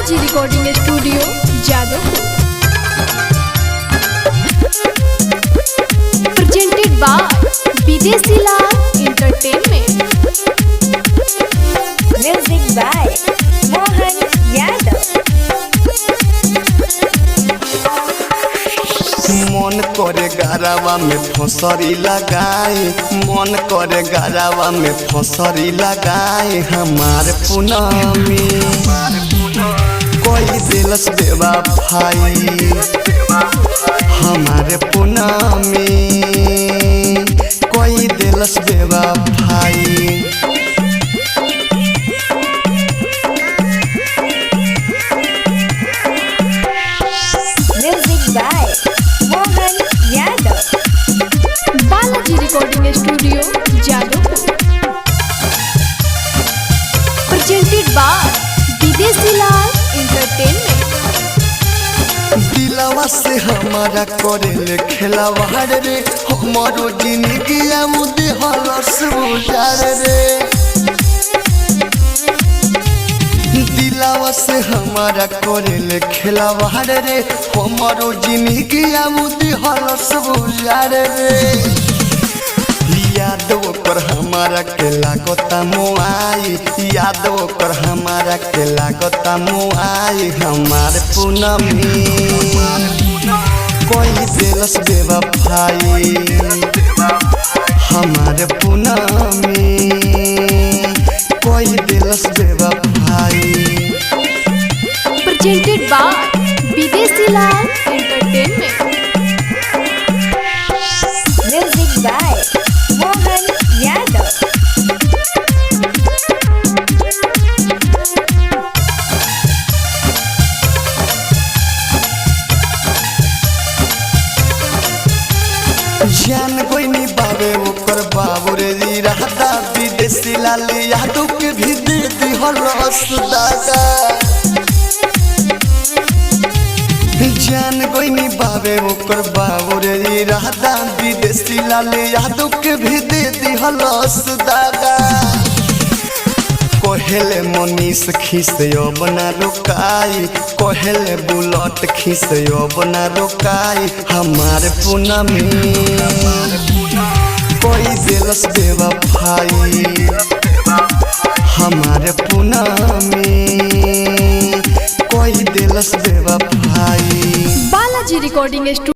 Balaji recording studio Jadavpur. Presented by Videshi Lal entertainment. Music by Mohan Yadav. मन करे गरावा में फसरी लगाए, मन करे गरावा में फसरी लगाए। हमारे पूनमी कोई दिलस बेवा भाई, हमारे पूनमी कोई दिलस बेवा भाई। Music by Mohan Yadav. Balaji recording studio Jadavpur. Presented by Videshi Lal entertainment. दिलवा से हमारा करे ले खेलावाड़ रे, हमारो जिंदगी मुदे हलस उजार रे। दिलवा से हमारा करे ले खेलावाड़ रे, हमारो जिंदगी मुदे हलस उजार रे। यादव कर हमारा के लागता मुआई, यादव कर हमारा के लागता मुआई। हमारे पूनमी कोई दिलस बेवा भाई, हमारे पूनमी कोई दिलस बेवा भाई। Presented by Videshi Lal entertainment. Music by Mohan Yadav. जान कोई नहीं बाबे ओकर बाबू रे रहता, विदेशी लाल यादव के भी दे दी हलस दागा। जान कोई नहीं बाबे ओकर बाबू रे रहता, विदेशी लाल यादव के भी दे दी हलस दागा। कोहेले मनीष खिसयो बना रोकाई, कोहेले बुलट खिसयो बना रोकाई। हमारे पूनमी कोई दिलस बेवा भाई, हमारे पूनमी कोई दिलस बेवा भाई। Balaji recording studio